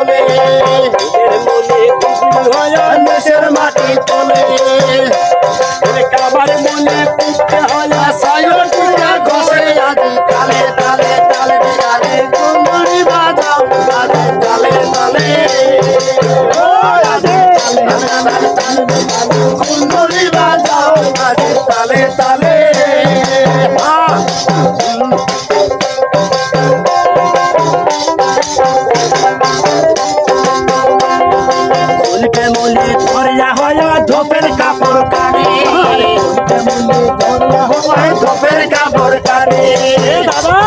তোলে দেশের মাটি তোলে কাবার মনে পুঁতে হয় সায়ন টুটা ঘষে আজি তালে তালে তালে তালে কুন্দুরি বাজাও বাজে তালে তালে ও আজি কুন্দুরি বাজাও বাজে তালে তালে ফুলকে মনে ধরিয়া হয় ধোপের কাপড় কানে ধোপের কাপড় কানে দাদা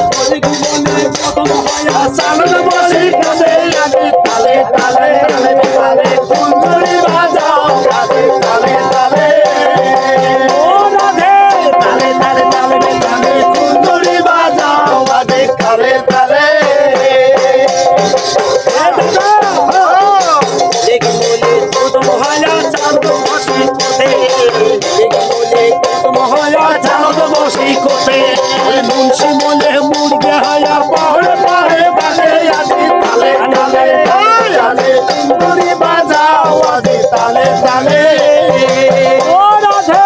ফুলকে মনে প্রথম হয় সামনে বসে কাঁদে আজি তালে তালে তালে তালে কুন্দুরি বাজাও বাজে তালে তালে ও রাধে তালে তালে তালে তালে কুন্দুরি বাজাও বাজে তালে তালে দেখি বলে প্রথম হয় চাঁদ বসে কোথে দেখি বলে প্রথম হয় চাঁদ বসে কোথে মুন্সি মনে মুরগে হয় পাহাড় পাহাড়ে বাজে আজি তালে তালে তালে কুন্দুরি বাজাও বাজে তালে তালে ও রাধে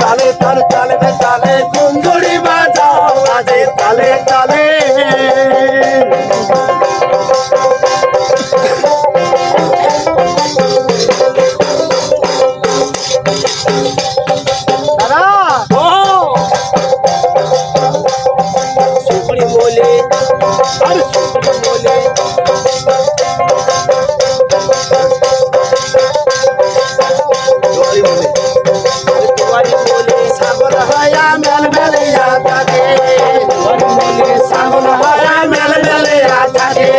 তালে তালে তালে তালে কুন্দুরি বাজাও বাজে তালে তালে দাদা ও সুখরি বলে আর সুখরি বলে তোমারি বলে সাগর হায়া মেল মেলিয়া থাকে তোমারি বলে সাগর হায়া মেল মেলিয়া থাকে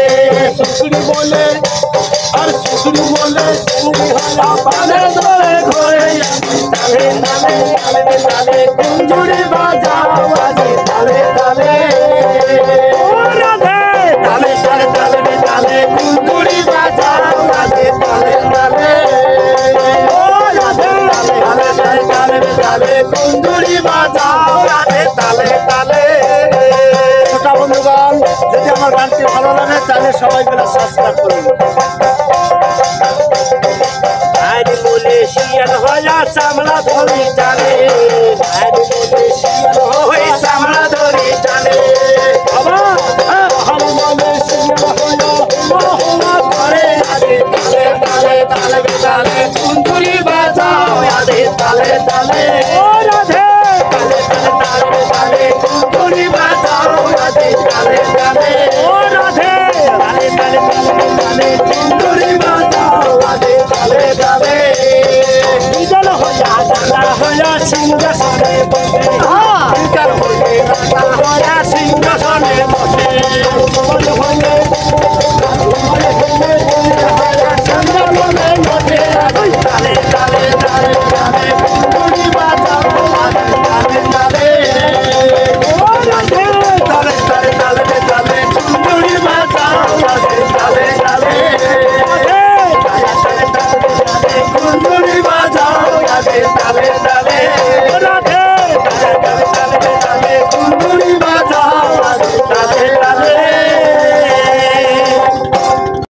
সুখরি বলে আর সুখরি বলে তুমি হায়া পালে ধরে ঘরে তালে তালে তালে তালে কুঞ্জুরি বাজাও বাজে তালে তালে ও রাধে তালে তালে তালে তালে কুঞ্জুরি বাজাও বাজে তালে তালে ও রাধে তালে তালে তালে তালে কুঞ্জুরি বাজাও বাজে তালে তালে ছোটা বন্ধুগণ যদি আমার গানটি ভালো লাগে তাহলে সবাই মিলে সাবস্ক্রাইব করুন আরে বলে শিয়াল হয়া চামড়া ধরি জানে আরে বলে শিয়াল ওই সামলা ধরি টানে বাবা হাম বলে শিয়াল হয়া মহলা করে আরে তালে তালে তালে তালে কুঞ্জুরি বাজাও আরে তালে তালে